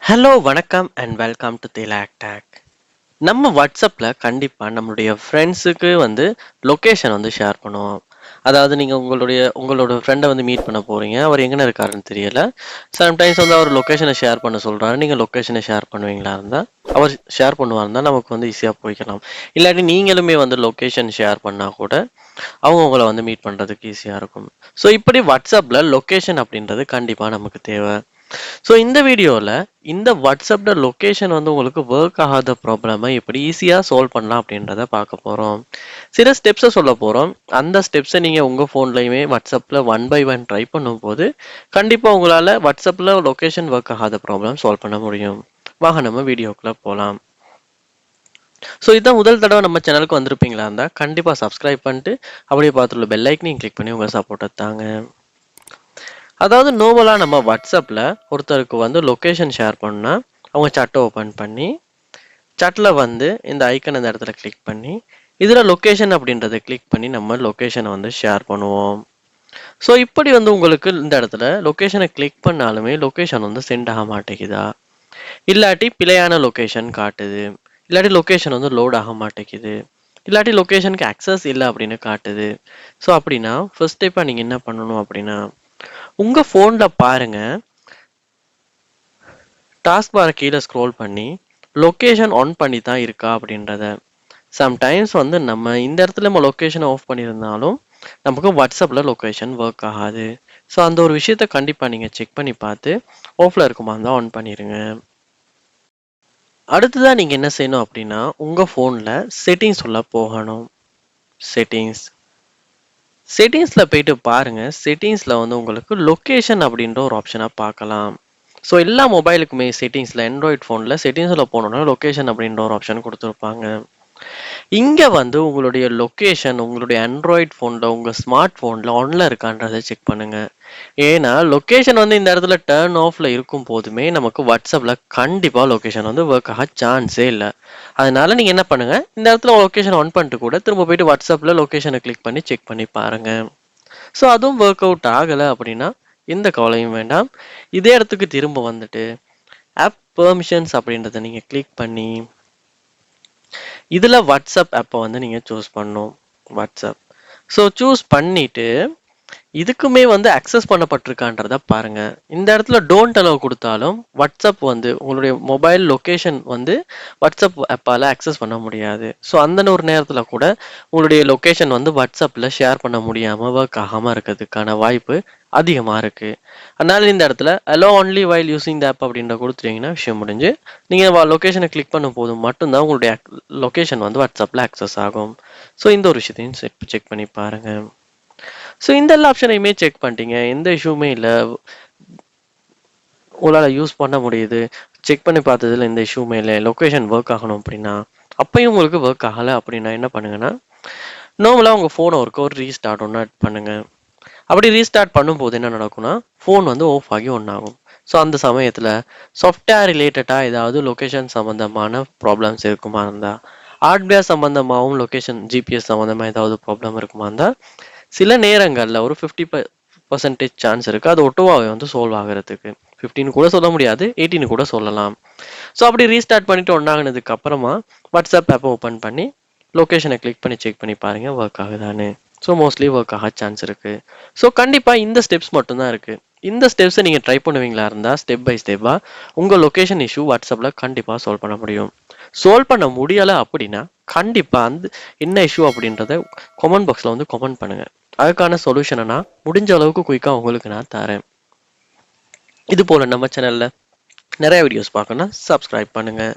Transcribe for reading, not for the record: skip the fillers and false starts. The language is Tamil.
ஹலோ வணக்கம் and welcome to Thilak take. நம்ம வாட்ஸ்அப்பில் கண்டிப்பாக நம்மளுடைய ஃப்ரெண்ட்ஸுக்கு லொக்கேஷன் ஷேர் பண்ணுவோம். அதாவது நீங்கள் உங்களோட ஃப்ரெண்டை மீட் பண்ண போகிறீங்க, அவர் எங்கே இருக்காருன்னு தெரியல. சம்டைம்ஸ் அவர் லொக்கேஷனை ஷேர் பண்ண சொல்கிறாரு, நீங்கள் லொக்கேஷனை ஷேர் பண்ணுவீங்களா இருந்தால், அவர் ஷேர் பண்ணுவார் இருந்தால் நமக்கு ஈஸியாக போய்க்கலாம். இல்லாட்டி நீங்களுமே லொக்கேஷன் ஷேர் பண்ணால் கூட அவங்க உங்களை மீட் பண்ணுறதுக்கு ஈஸியாக இருக்கும். ஸோ இப்படி வாட்ஸ்அப்பில் லொக்கேஷன் அப்படின்றது கண்டிப்பாக நமக்கு தேவை. ஸோ இந்த வீடியோவில் இந்த வாட்ஸ்அப்பில் லொக்கேஷன் உங்களுக்கு ஒர்க் ஆகாத ப்ராப்ளமை எப்படி ஈஸியாக சால்வ் பண்ணலாம் அப்படின்றத பார்க்க போகிறோம். சில ஸ்டெப்ஸை சொல்ல போகிறோம். அந்த ஸ்டெப்ஸை நீங்கள் உங்கள் ஃபோன்லையுமே வாட்ஸ்அப்பில் 1 by 1 ட்ரை பண்ணும்போது கண்டிப்பாக உங்களால் வாட்ஸ்அப்பில் லொக்கேஷன் ஒர்க் ஆகாத ப்ராப்ளம் சால்வ் பண்ண முடியும். வாங்க நம்ம வீடியோக்குள்ளே போகலாம். ஸோ இதான் முதல் தடவை நம்ம சேனலுக்கு வந்திருப்பீங்களா இருந்தால் கண்டிப்பாக சப்ஸ்கிரைப் பண்ணிட்டு அப்படியே பார்த்துள்ள பெல் ஐக்கனையும் கிளிக் பண்ணி உங்கள் சப்போர்ட்டை தாங்க. அதாவது நோவலாக நம்ம வாட்ஸ்அப்பில் ஒருத்தருக்கு லொக்கேஷன் ஷேர் பண்ணால் அவங்க சட்டை ஓப்பன் பண்ணி சட்டில் இந்த ஐக்கன் இந்த இடத்துல கிளிக் பண்ணி இதில் லொக்கேஷன் அப்படின்றத கிளிக் பண்ணி நம்ம லொக்கேஷனை ஷேர் பண்ணுவோம். ஸோ இப்படி உங்களுக்கு இந்த இடத்துல லொக்கேஷனை கிளிக் பண்ணாலுமே லொக்கேஷன் சென்ட் ஆக மாட்டேங்குதா, இல்லாட்டி பிழையான லொக்கேஷன் காட்டுது, இல்லாட்டி லொக்கேஷன் லோட் ஆக மாட்டேங்குது, இல்லாட்டி லொக்கேஷனுக்கு அக்சஸ் இல்லை அப்படின்னு காட்டுது. ஸோ அப்படின்னா ஃபர்ஸ்ட் ஸ்டெப்பாக நீங்கள் என்ன பண்ணணும் அப்படின்னா, உங்க போன்ல பாருங்க, டாஸ்க் பார் கீழே ஸ்க்ரோல் பண்ணி லொக்கேஷன் ஆன் பண்ணி தான் இருக்கா அப்படின்றத. சம்டைம்ஸ் நம்ம இந்த இடத்துல நம்ம லொக்கேஷன் ஆஃப் பண்ணியிருந்தாலும் நமக்கு வாட்ஸ்அப்பில் லொக்கேஷன் ஒர்க் ஆகாது. ஸோ அந்த ஒரு விஷயத்த கண்டிப்பாக நீங்கள் செக் பண்ணி பார்த்து ஆஃபில் இருக்குமா இருந்தால் ஆன் பண்ணிடுங்க. அடுத்ததாக நீங்கள் என்ன செய்யணும் அப்படின்னா, உங்கள் ஃபோனில் செட்டிங்ஸ் உள்ள போகணும். செட்டிங்ஸில் போயிட்டு பாருங்கள். செட்டிங்ஸில் உங்களுக்கு லொக்கேஷன் அப்படின்ற ஒரு ஆப்ஷனை பார்க்கலாம். ஸோ எல்லா மொபைலுக்குமே செட்டிங்ஸில் ஆண்ட்ராய்ட் ஃபோனில் செட்டிங்ஸில் போனோன்னா லொக்கேஷன் அப்படின்ற ஒரு ஆப்ஷன் கொடுத்துருப்பாங்க. இங்கே உங்களுடைய லொக்கேஷன் உங்களுடைய ஆண்ட்ராய்ட் ஃபோனில் உங்கள் ஸ்மார்ட் ஃபோனில் ஆனில் இருக்கான்றதை செக் பண்ணுங்கள். ஏன்னா லொக்கேஷன் இந்த இடத்துல டர்ன் ஆஃபில் இருக்கும் போதுமே நமக்கு வாட்ஸ்அப்பில் கண்டிப்பாக லொக்கேஷன் ஒர்க் ஆக சான்ஸே இல்லை. அதனால நீங்கள் என்ன பண்ணுங்கள், இந்த இடத்துல லொக்கேஷன் ஆன் பண்ணிட்டு கூட திரும்ப போயிட்டு வாட்ஸ்அப்பில் லொக்கேஷனை கிளிக் பண்ணி செக் பண்ணி பாருங்கள். ஸோ அதுவும் ஒர்க் அவுட் ஆகலை அப்படின்னா எந்த கவலையும் வேண்டாம். இதே இடத்துக்கு திரும்ப ஆப் பெர்மிஷன்ஸ் அப்படின்றத நீங்கள் கிளிக் பண்ணி இதில் வாட்ஸ்அப் ஆப்பை நீங்கள் சூஸ் பண்ணணும். வாட்ஸ்அப் ஸோ சூஸ் பண்ணிவிட்டு இதுக்குமே அக்சஸ் பண்ணப்பட்டிருக்கான்றத பாருங்க. இந்த இடத்துல டோன்ட் அலோவ் கொடுத்தாலும் வாட்ஸ்அப் உங்களுடைய மொபைல் லொக்கேஷன் வாட்ஸ்அப் ஆப்பால் அக்சஸ் பண்ண முடியாது. ஸோ அந்த ஒரு நேரத்தில் கூட உங்களுடைய லொக்கேஷன் வாட்ஸ்அப்பில் ஷேர் பண்ண முடியாமல் ஒர்க் ஆகாமல் இருக்கிறதுக்கான வாய்ப்பு அதிகமாக இருக்குது. அதனால இந்த இடத்துல allow only while using the app அப்படின்ற கொடுத்துட்டீங்கன்னா விஷயம் முடிஞ்சு. நீங்கள் லொக்கேஷனை கிளிக் பண்ணும் போது மட்டும்தான் உங்களுடைய லொக்கேஷன் வாட்ஸ்அப்பில் அக்சஸ் ஆகும். ஸோ இந்த ஒரு விஷயத்தையும் செக் பண்ணி பாருங்கள். ஸோ இந்த எல்லா ஆப்ஷனையுமே செக் பண்ணிட்டீங்க, எந்த இஷ்யூமே இல்லை, உங்களால் யூஸ் பண்ண முடியுது, செக் பண்ணி பார்த்ததுல எந்த இஷ்யூமே இல்லை, லொக்கேஷன் ஒர்க் ஆகணும் அப்படின்னா, அப்பையும் உங்களுக்கு ஒர்க் ஆகலை அப்படின்னா என்ன பண்ணுங்கன்னா, நார்மலாக உங்கள் ஃபோனை ஒரு ரீஸ்டார்ட் ஒன்று பண்ணுங்கள். அப்படி ரீஸ்டார்ட் பண்ணும்போது என்ன நடக்கும்னா ஃபோன் ஆஃப் ஆகி ஆகும். ஸோ அந்த சமயத்தில் சாஃப்ட்வேர் ரிலேட்டடாக ஏதாவது லொக்கேஷன் சம்மந்தமான ப்ராப்ளம்ஸ் இருக்குமா இருந்தால், ஹார்ட்வேர் சம்மந்தமாகவும் லொக்கேஷன் ஜிபிஎஸ் சம்மந்தமாக ஏதாவது ப்ராப்ளம் இருக்குமா இருந்தால் சில நேரங்களில் ஒரு 50% சான்ஸ் இருக்குது அது ஒட்டுவாவே சால்வ் ஆகிறதுக்கு. 15 கூட சொல்ல முடியாது, 18 கூட சொல்லலாம். ஸோ அப்படி ரீஸ்டார்ட் பண்ணிட்டு ஒன்றாகினதுக்கு அப்புறமா வாட்ஸ்அப் ஆப்பை ஓப்பன் பண்ணி லொக்கேஷனை கிளிக் பண்ணி செக் பண்ணி பாருங்கள் ஒர்க் ஆகுதான்னு. ஸோ மோஸ்ட்லி ஒர்க் ஆக சான்ஸ் இருக்குது. ஸோ கண்டிப்பாக இந்த ஸ்டெப்ஸ் மட்டும்தான் இருக்குது. இந்த ஸ்டெப்ஸை நீங்கள் ட்ரை பண்ணுவீங்களா இருந்தால் ஸ்டெப் பை ஸ்டெப்பாக உங்கள் லொக்கேஷன் இஷ்யூ வாட்ஸ்அப்பில் கண்டிப்பாக சால்வ் பண்ண முடியும். சால்வ் பண்ண முடியலை அப்படின்னா கண்டிப்பாக என்ன இஷ்யூ அப்படின்றத கமெண்ட் பாக்ஸில் கமெண்ட் பண்ணுங்கள். அதுக்கான சொல்யூஷனை நான் முடிஞ்ச அளவுக்கு குயிக்காக உங்களுக்கு நான் தரேன். இது போல் நம்ம சேனலில் நிறைய வீடியோஸ் பார்க்கணும்னா சப்ஸ்கிரைப் பண்ணுங்கள்.